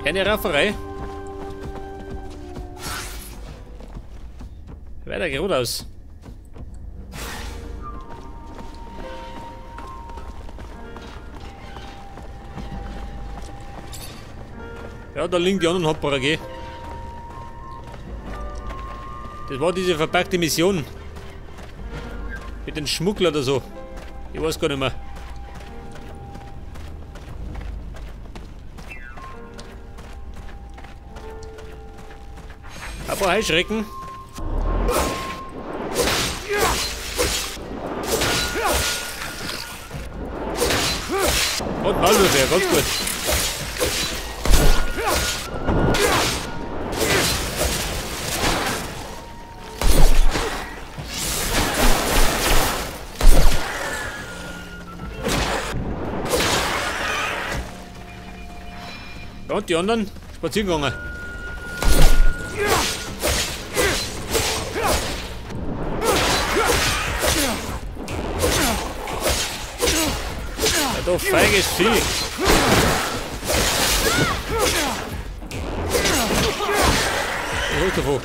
Keine Rafferei. Weiter geradeaus. Ja, da liegen die anderen Hopperer, gell? Das war diese verpackte Mission. Mit den Schmuggler oder so. Ich weiß gar nicht mehr. Ein paar Heuschrecken. Und Maulwürfe, ganz gut. Ja, und die anderen spazieren gegangen. Ja, du feiges Vieh. Was davon?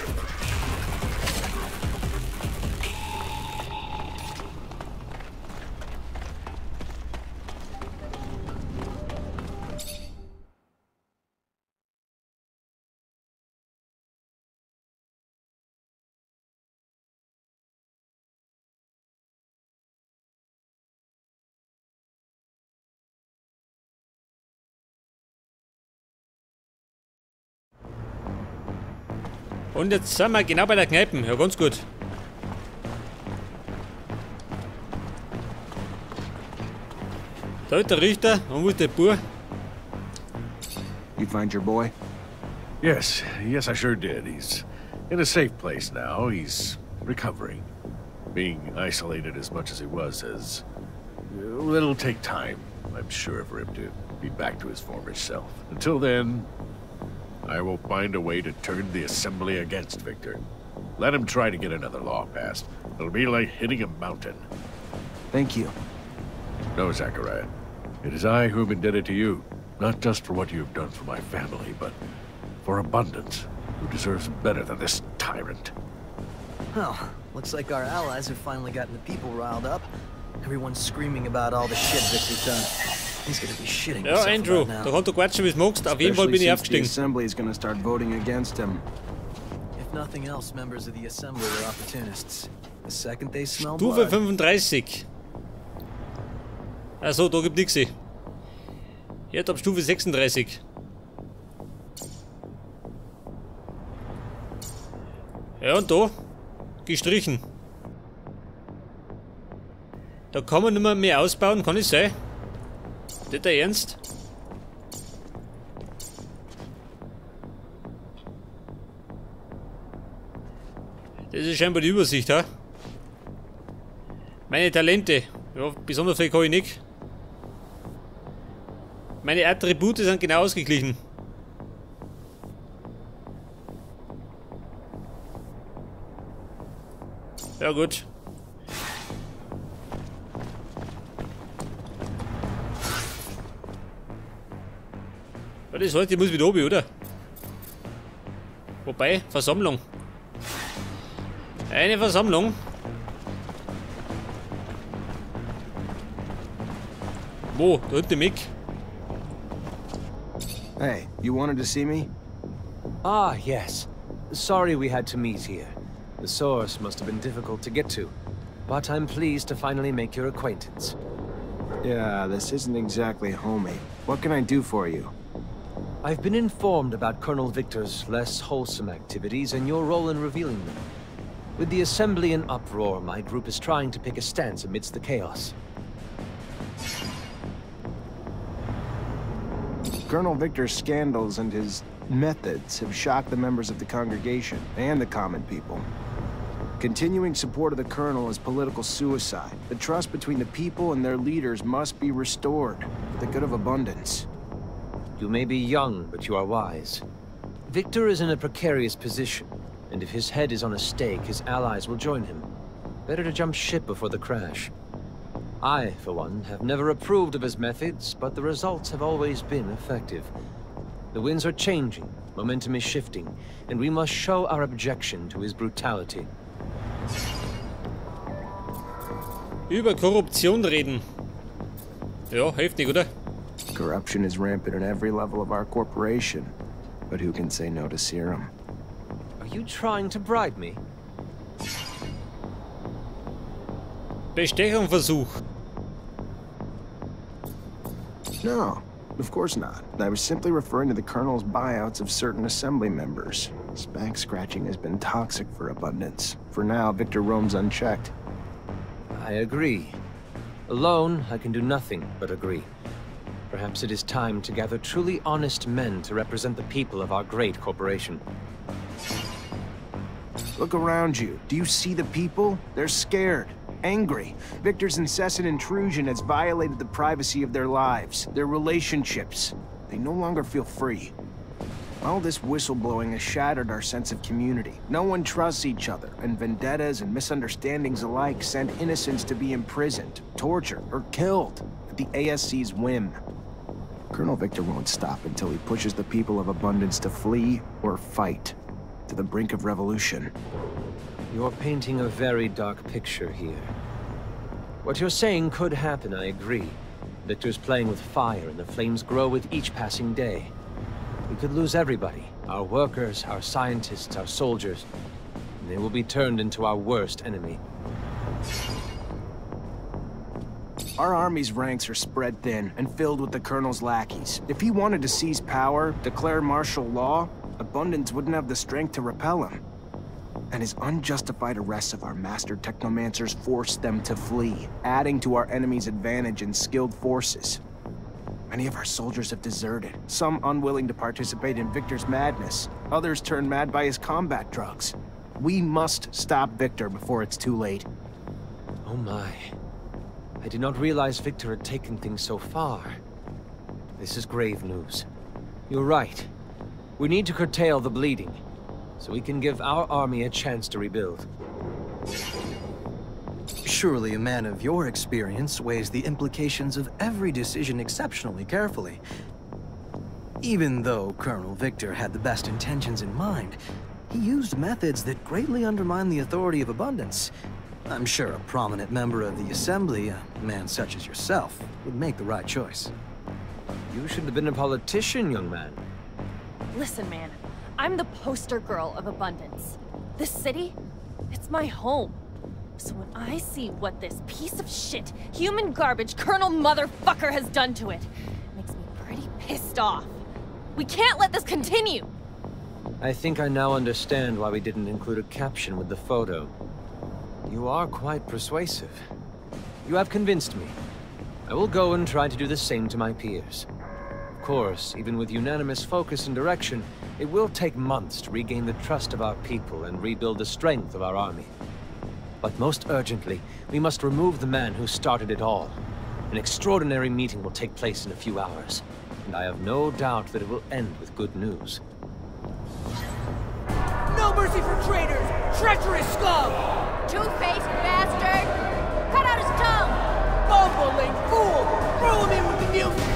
Und jetzt sind wir genau bei der Kneipe. Ja, ganz gut. Da ist der Richter. Und wo ist der Bub? You find your boy? Yes, I sure did. He's in a safe place now. He's recovering. Being isolated as much as he was it'll take time, I'm sure, for him to be back to his former self. Until then, I will find a way to turn the Assembly against Victor. Let him try to get another law passed. It'll be like hitting a mountain. Thank you. No, Zachariah. It is I who am indebted to you. Not just for what you have done for my family, but for Abundance, who deserves better than this tyrant. Well, looks like our allies have finally gotten the people riled up. Everyone's screaming about all the shit Victor's done. He's gonna be shitting Ja, Andrew, da kannst du quatschen, wie du magst. Auf jeden Fall bin ich aufgestiegen. The Assembly is gonna start voting against him. If nothing else, members of the Assembly are opportunists. The second they smell Stufe blood. 35. Achso, da gibt nichts. Jetzt ab Stufe 36. Ja, und da? Gestrichen. Da kann man nicht mehr ausbauen, kann es sein? Nicht der Ernst? Das ist scheinbar die Übersicht, ha? Meine Talente. Ja, besonders viel kann ich nicht. Meine Attribute sind genau ausgeglichen. Ja gut. Ja, das heißt, ich muss wieder oben, oder? Wobei, Versammlung. Eine Versammlung. Wo? Da hinten Mick. Hey, you wanted to see me? Ah, yes. Sorry we had to meet here. The source must have been difficult to get to. But I'm pleased to finally make your acquaintance. Yeah, this isn't exactly homey. What can I do for you? I've been informed about Colonel Victor's less wholesome activities and your role in revealing them. With the Assembly in uproar, my group is trying to pick a stance amidst the chaos. Colonel Victor's scandals and his methods have shocked the members of the congregation and the common people. Continuing support of the Colonel is political suicide. The trust between the people and their leaders must be restored for the good of Abundance. You may be young, but you are wise. Victor is in a precarious position, and if his head is on a stake, his allies will join him. Better to jump ship before the crash. I, for one, have never approved of his methods, but the results have always been effective. The winds are changing, momentum is shifting, and we must show our objection to his brutality. Über Korruption reden. Ja, heftig, oder? Corruption is rampant at every level of our corporation. But who can say no to serum? Are you trying to bribe me? Bestechungsversuch. No, of course not. I was simply referring to the Colonel's buyouts of certain assembly members. Back scratching has been toxic for Abundance. For now, Victor roams unchecked. I agree. Alone, I can do nothing but agree. Perhaps it is time to gather truly honest men to represent the people of our great corporation. Look around you. Do you see the people? They're scared, angry. Victor's incessant intrusion has violated the privacy of their lives, their relationships. They no longer feel free. All this whistleblowing has shattered our sense of community. No one trusts each other, and vendettas and misunderstandings alike send innocents to be imprisoned, tortured, or killed at the ASC's whim. Colonel Victor won't stop until he pushes the people of Abundance to flee or fight, to the brink of revolution. You're painting a very dark picture here. What you're saying could happen, I agree. Victor's playing with fire, and the flames grow with each passing day. We could lose everybody. Our workers, our scientists, our soldiers. And they will be turned into our worst enemy. Our army's ranks are spread thin and filled with the Colonel's lackeys. If he wanted to seize power, declare martial law, Abundance wouldn't have the strength to repel him. And his unjustified arrests of our master Technomancers forced them to flee, adding to our enemy's advantage in skilled forces. Many of our soldiers have deserted, some unwilling to participate in Victor's madness, others turned mad by his combat drugs. We must stop Victor before it's too late. Oh my. I did not realize Victor had taken things so far. This is grave news. You're right. We need to curtail the bleeding, so we can give our army a chance to rebuild. Surely a man of your experience weighs the implications of every decision exceptionally carefully. Even though Colonel Victor had the best intentions in mind, he used methods that greatly undermine the authority of Abundance. I'm sure a prominent member of the Assembly, a man such as yourself, would make the right choice. You should have been a politician, young man. Listen, man. I'm the poster girl of Abundance. This city, it's my home. So when I see what this piece of shit, human garbage Colonel Motherfucker has done to it, it makes me pretty pissed off. We can't let this continue! I think I now understand why we didn't include a caption with the photo. You are quite persuasive. You have convinced me. I will go and try to do the same to my peers. Of course, even with unanimous focus and direction, it will take months to regain the trust of our people and rebuild the strength of our army. But most urgently, we must remove the man who started it all. An extraordinary meeting will take place in a few hours, and I have no doubt that it will end with good news. No mercy for traitors! Treacherous scum! Two-faced bastard! Cut out his tongue! Bumbling fool! Throw him in with the mutants!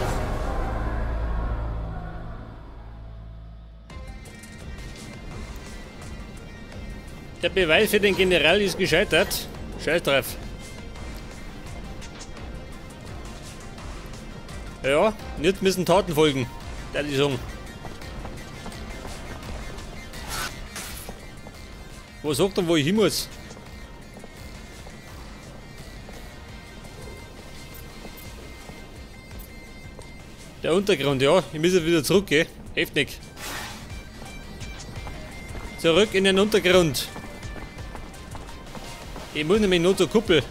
Der Beweis für den General ist gescheitert. Scheiß drauf. Ja, jetzt müssen Taten folgen. Der die sagen. Wo sagt er, wo ich hin muss? Der Untergrund, ja. Ich muss jetzt wieder zurückgehen. Heftig. Zurück in den Untergrund. Ich muss nämlich nur zur Kuppel.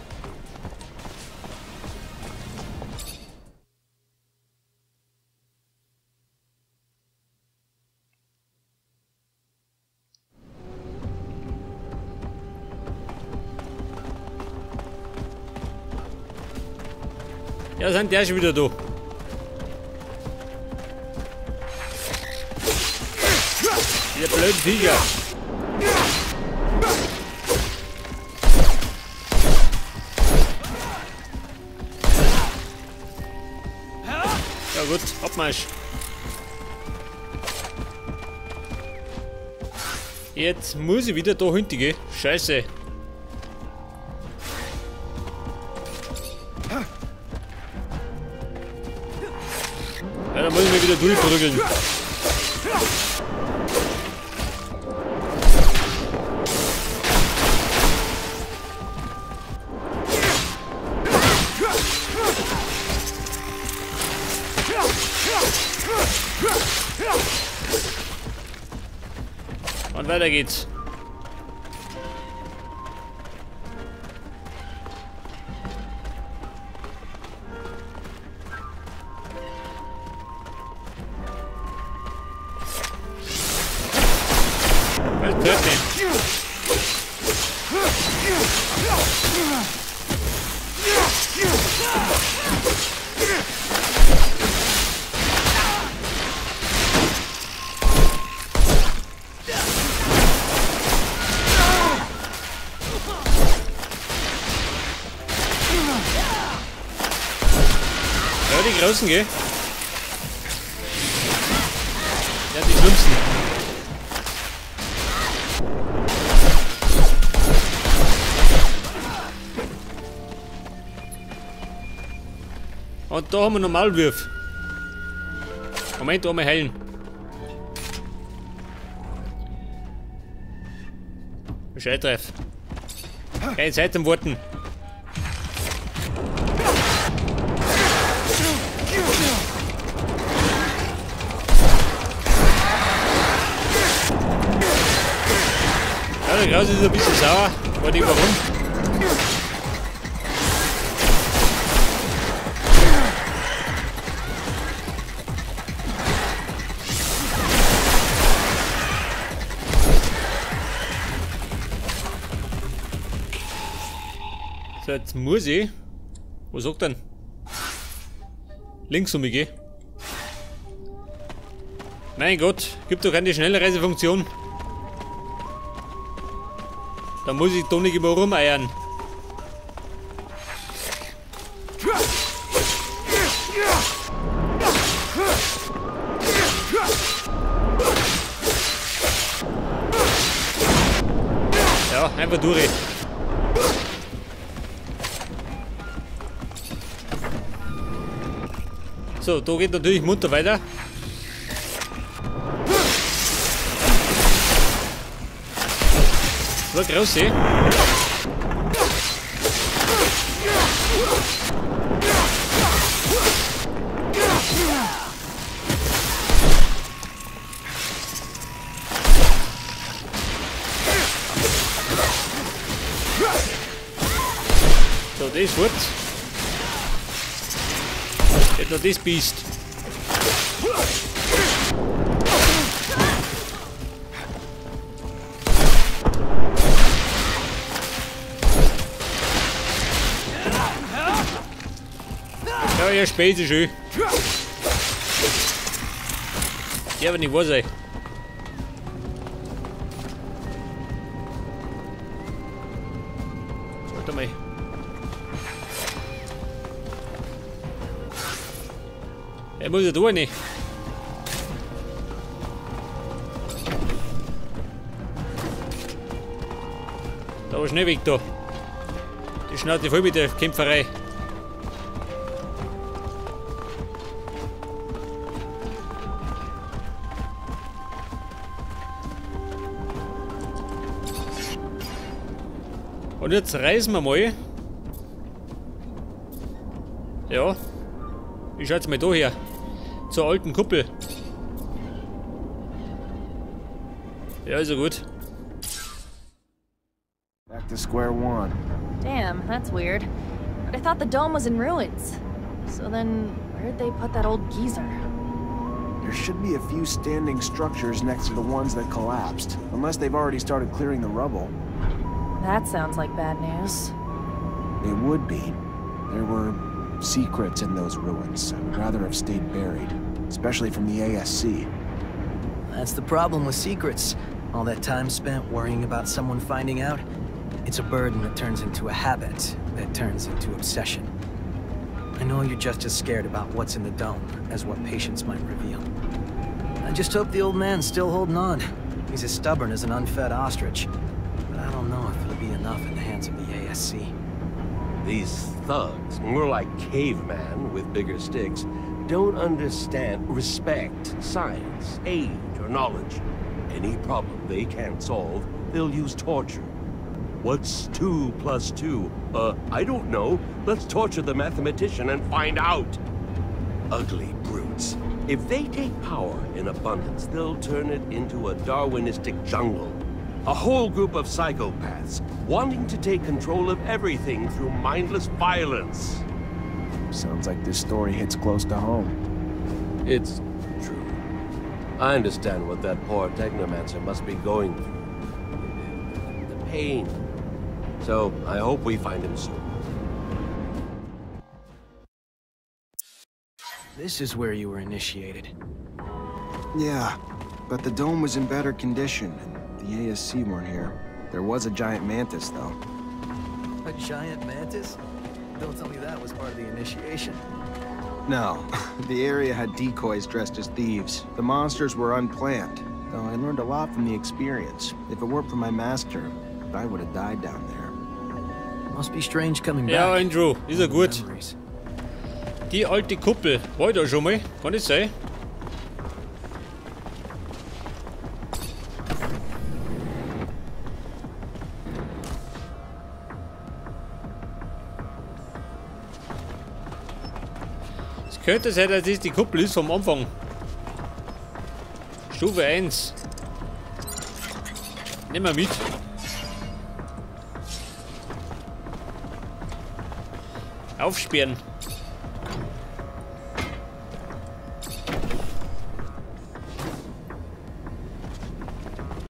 Ja, sind die auch schon wieder da. Ihr blöden Viecher. Ja gut, Abmarsch. Jetzt muss ich wieder da hinten gehen. Scheiße. Ja, dann muss ich mich wieder durchprügeln. Und weiter geht's. Was trifft den? Ja, die Großen, gell? Ja, die Schlimmsten. Und da haben wir Normalwürf. Moment, einmal heilen. Scheitreff. Keine Zeit zum Warten. Ja, der Kraus ist ein bisschen sauer. Weiß nicht warum. So, jetzt muss ich. Was sagt denn? Links um mich gehen. Mein Gott, gibt doch keine Schnellreisefunktion. Da muss ich doch nicht immer rumeiern. Ja, einfach durch. So, da geht natürlich munter weiter. So, groß, eh? So, das ist gut. Jetzt noch das Biest. Ja, ja, spät ist schön. Ja, aber nicht wahr sein. Warte mal. Er muss ja da nicht. Da war schnell weg da. Die Schnauze voll mit der Kämpferei. Und jetzt reisen wir mal. Ja. Wie schaut's mal da her? Zur alten Kuppel. Ja, also gut. Back to square one. Damn, that's weird. But I thought the dome was in ruins. So then, where'd they put that old geezer? There should be a few standing structures next to the ones that collapsed. Unless they've already started clearing the rubble. That sounds like bad news. It would be. There were secrets in those ruins. I would rather have stayed buried. Especially from the ASC. That's the problem with secrets. All that time spent worrying about someone finding out. It's a burden that turns into a habit, that turns into obsession. I know you're just as scared about what's in the dome as what patience might reveal. I just hope the old man's still holding on, He's as stubborn as an unfed ostrich. But I don't know if it'll be enough in the hands of the ASC. These thugs, more like cavemen with bigger sticks, don't understand respect, science, age, or knowledge. Any problem they can't solve, they'll use torture. What's 2 plus 2? I don't know. Let's torture the mathematician and find out. Ugly brutes. If they take power in abundance, they'll turn it into a Darwinistic jungle. A whole group of psychopaths, wanting to take control of everything through mindless violence. Sounds like this story hits close to home. It's true. I understand what that poor Technomancer must be going through. The pain. So, I hope we find him soon. This is where you were initiated. Yeah, but the dome was in better condition, and the ASC weren't here. There was a giant mantis, though. A giant mantis? Don't tell me that was part of the initiation. No, the area had decoys dressed as thieves. The monsters were unplanned, though I learned a lot from the experience. If it weren't for my master, I would have died down there. Must be strange coming back. Ja, Andrew, ist er gut. Memories. Die alte Kuppel. War ich da schon mal? Kann das sein? Es könnte sein, dass das die Kuppel ist vom Anfang. Stufe 1. Nehmen wir mit. Aufsperren.